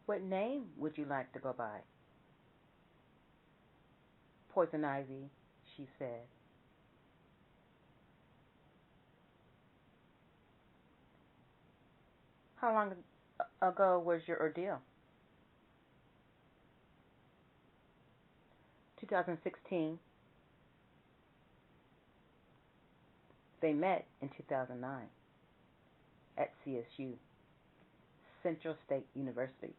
What name would you like to go by? Poison Ivy, she said. How long ago was your ordeal? 2016. They met in 2009 at CSU, Central State University,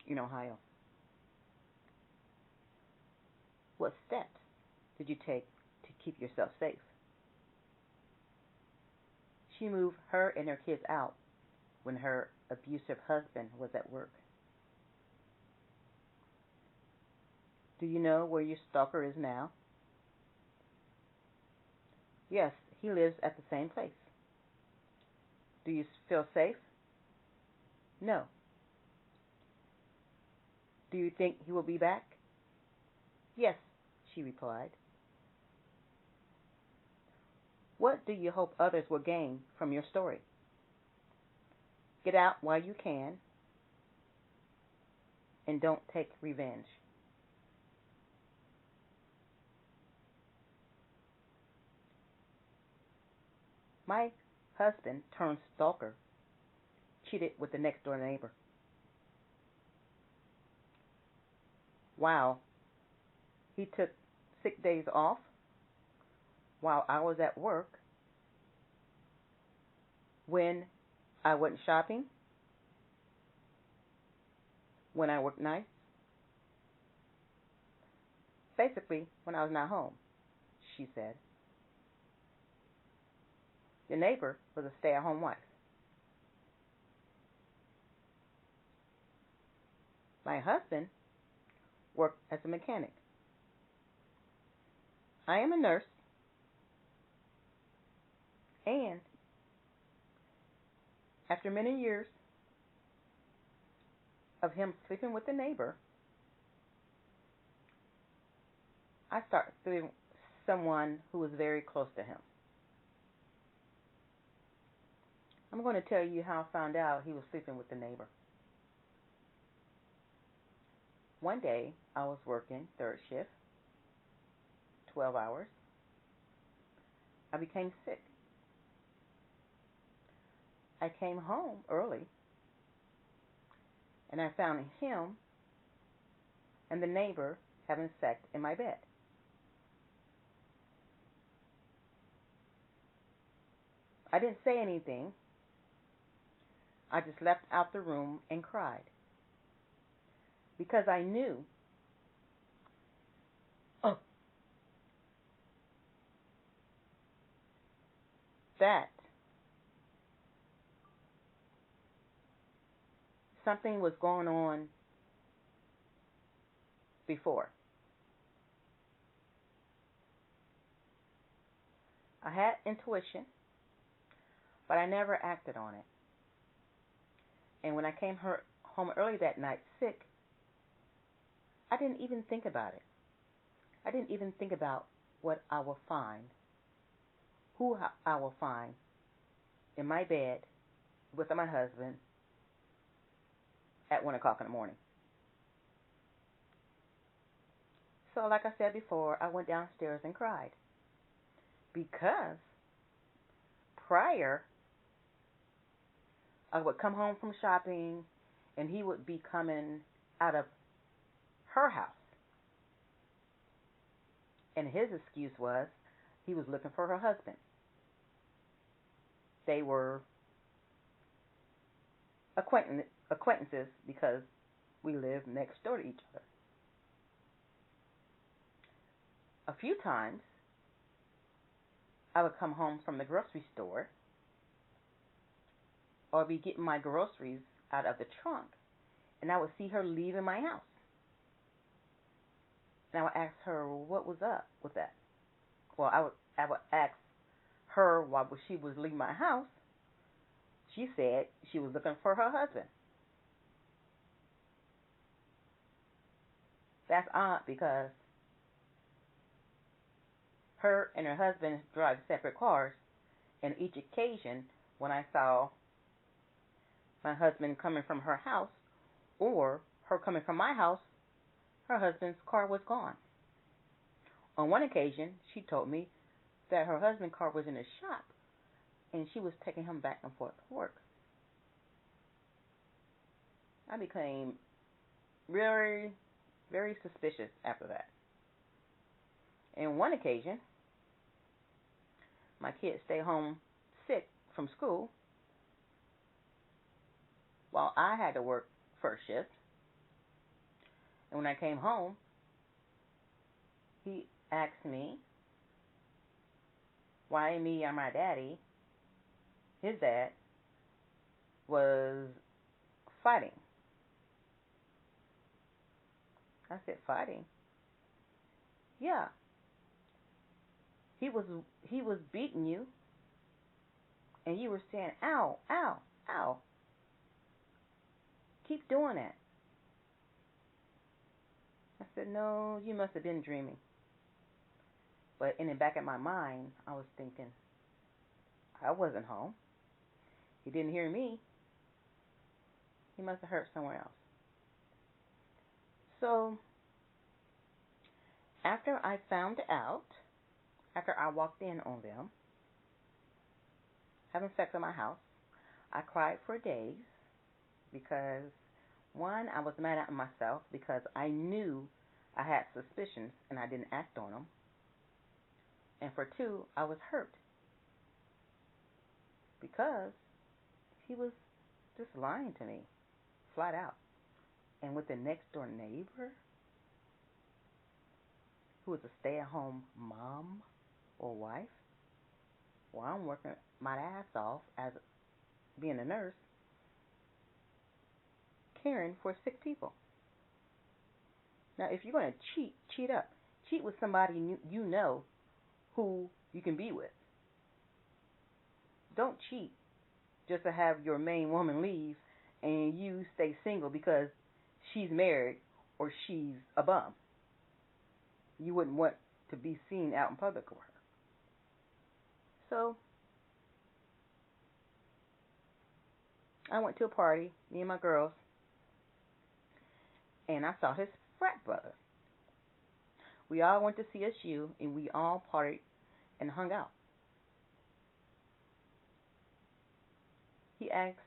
in Ohio. What steps did you take to keep yourself safe? She moved her and her kids out when her abusive husband was at work. Do you know where your stalker is now? Yes, he lives at the same place. Do you feel safe? No. Do you think he will be back? Yes, she replied. What do you hope others will gain from your story? Get out while you can, and don't take revenge. My husband turned stalker cheated with the next door neighbor. Wow, he took 6 days off while I was at work when I went shopping, when I worked nights, basically when I was not home, she said. The neighbor was a stay-at-home wife. My husband worked as a mechanic. I am a nurse, and after many years of him sleeping with the neighbor, I started sleeping with someone who was very close to him. I'm going to tell you how I found out he was sleeping with the neighbor. One day, I was working third shift, 12 hours. I became sick. I came home early, and I found him and the neighbor having sex in my bed. I didn't say anything. I just left out the room and cried because I knew that something was going on before. I had intuition, but I never acted on it. And when I came home early that night sick, I didn't even think about it. I didn't even think about what I will find, who I will find in my bed with my husband at 1 o'clock in the morning. So like I said before, I went downstairs and cried because prior I would come home from shopping and he would be coming out of her house. And his excuse was he was looking for her husband. They were acquaintances because we lived next door to each other. A few times, I would come home from the grocery store or be getting my groceries out of the trunk, and I would see her leaving my house. And I would ask her what was up with that. Well, I would ask her why she was leaving my house. She said she was looking for her husband. That's odd because her and her husband drive separate cars, and each occasion when I saw my husband coming from her house or her coming from my house, her husband's car was gone. On one occasion, she told me that her husband's car was in a shop and she was taking him back and forth to work. I became very, very suspicious after that. And one occasion, my kid stayed home sick from school while I had to work first shift. And when I came home, he asked me why me or my daddy, his dad, was fighting. I said, fighting? Yeah. He was beating you, and you were saying, ow, ow, ow. Keep doing that. I said, no, you must have been dreaming. But in the back of my mind, I was thinking, I wasn't home. He didn't hear me. He must have heard somewhere else. So, after I found out, after I walked in on them, having sex in my house, I cried for days because, one, I was mad at myself because I knew I had suspicions and I didn't act on them. And for two, I was hurt because he was just lying to me, flat out. And with the next door neighbor, who was a stay-at-home mom or wife, while I'm working my ass off as being a nurse, caring for sick people. Now, if you're going to cheat, cheat up. Cheat with somebody you know who you can be with. Don't cheat just to have your main woman leave and you stay single because she's married or she's a bum. You wouldn't want to be seen out in public with her. So, I went to a party, me and my girls, and I saw his frat brother. We all went to CSU, and we all partied and hung out. He asked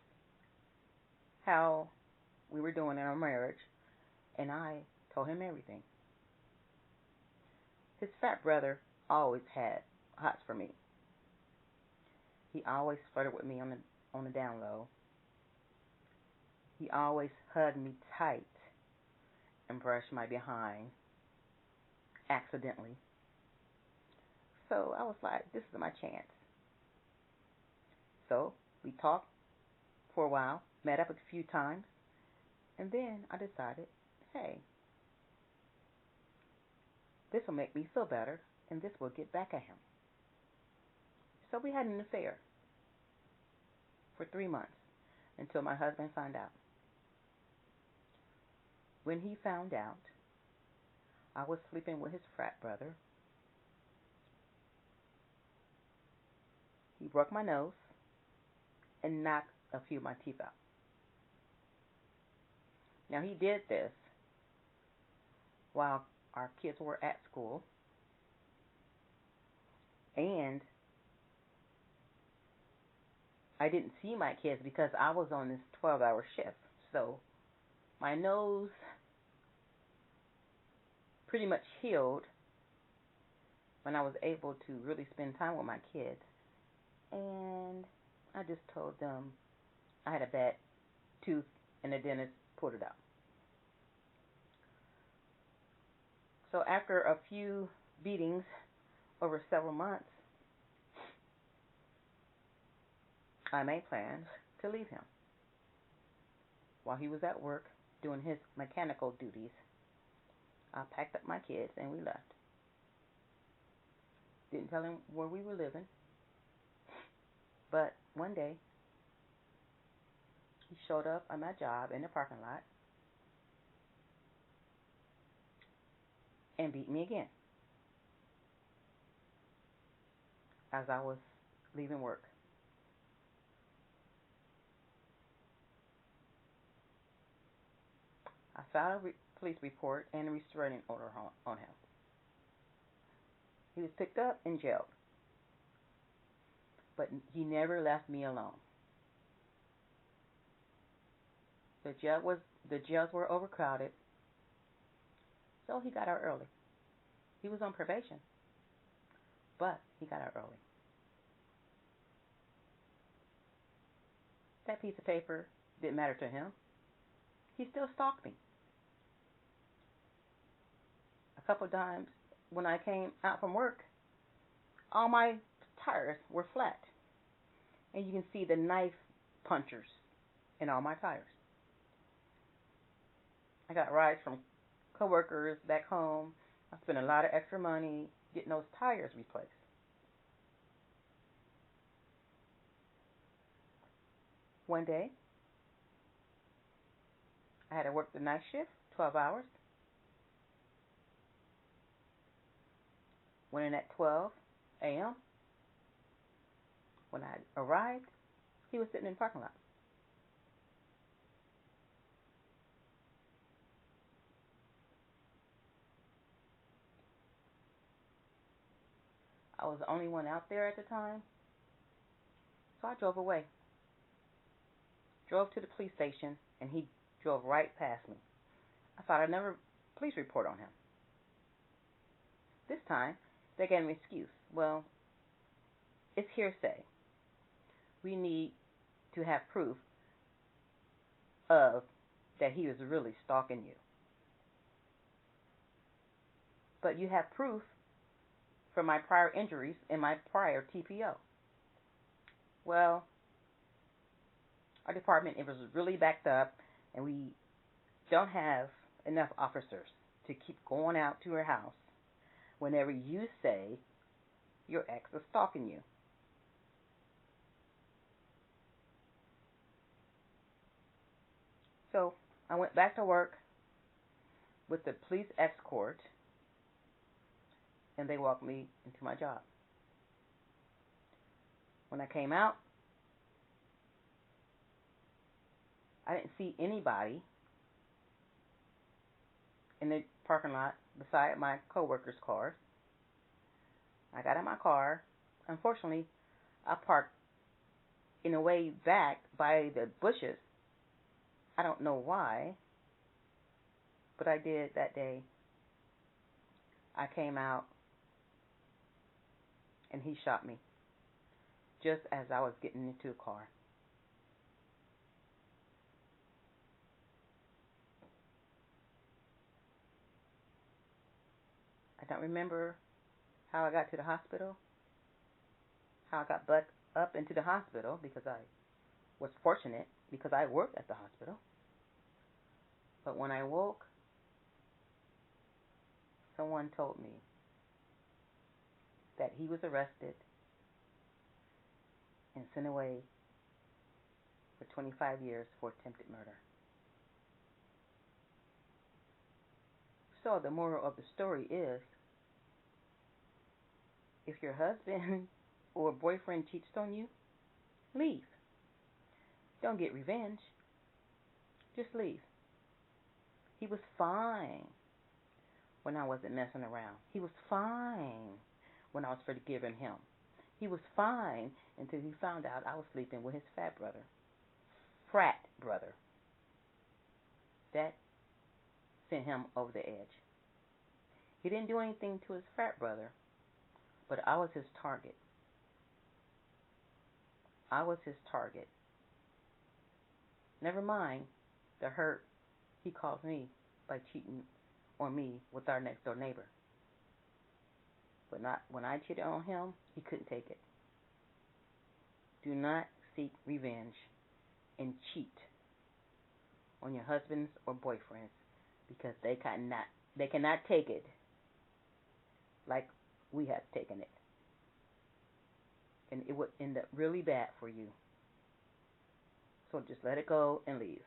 how we were doing in our marriage, and I told him everything. His frat brother always had hots for me. He always flirted with me on the down low. He always hugged me tight and brushed my behind accidentally. So I was like, this is my chance. So we talked for a while, met up a few times, and then I decided, hey, this will make me feel better, and this will get back at him. So we had an affair for 3 months until my husband found out. When he found out, I was sleeping with his frat brother. He broke my nose and knocked a few of my teeth out. Now, he did this while our kids were at school, and I didn't see my kids because I was on this 12-hour shift. So my nose pretty much healed when I was able to really spend time with my kids. And I just told them I had a bad tooth and the dentist pulled it out. So after a few beatings over several months, I made plans to leave him. While he was at work doing his mechanical duties, I packed up my kids and we left. Didn't tell him where we were living, but one day he showed up at my job in the parking lot and beat me again as I was leaving work. filed a police report and a restraining order on him. He was picked up and jailed, but he never left me alone. The jails were overcrowded, so he got out early. He was on probation, but he got out early. That piece of paper didn't matter to him. He still stalked me. A couple of times when I came out from work, all my tires were flat. And you can see the knife punchers in all my tires. I got rides from coworkers back home. I spent a lot of extra money getting those tires replaced. One day, I had to work the night shift, 12 hours. Went in at 12 a.m. When I arrived, he was sitting in the parking lot. I was the only one out there at the time, so I drove away. Drove to the police station, and he drove right past me. I thought I'd never police report on him. This time, they gave me an excuse. Well, it's hearsay. We need to have proof of that he was really stalking you. But you have proof from my prior injuries and my prior TPO. Well, our department, it was really backed up, and we don't have enough officers to keep going out to your house whenever you say your ex is stalking you. So I went back to work with the police escort, and they walked me into my job. When I came out, I didn't see anybody in the parking lot beside my coworkers' cars. I got in my car. Unfortunately, I parked in a way back by the bushes. I don't know why, but I did that day. I came out, and he shot me just as I was getting into the car. I don't remember how I got to the hospital, how I got back up into the hospital, because I was fortunate because I worked at the hospital. But when I woke, someone told me that he was arrested and sent away for 25 years for attempted murder. So the moral of the story is, if your husband or boyfriend cheats on you, leave. Don't get revenge. Just leave. He was fine when I wasn't messing around. He was fine when I was forgiving him. He was fine until he found out I was sleeping with his frat brother. That sent him over the edge. He didn't do anything to his frat brother, but I was his target. I was his target. Never mind the hurt he caused me by cheating on me with our next door neighbor. But not when I cheated on him, he couldn't take it. Do not seek revenge and cheat on your husbands or boyfriends, because they cannot take it like we have taken it. And it would end up really bad for you. So just let it go and leave.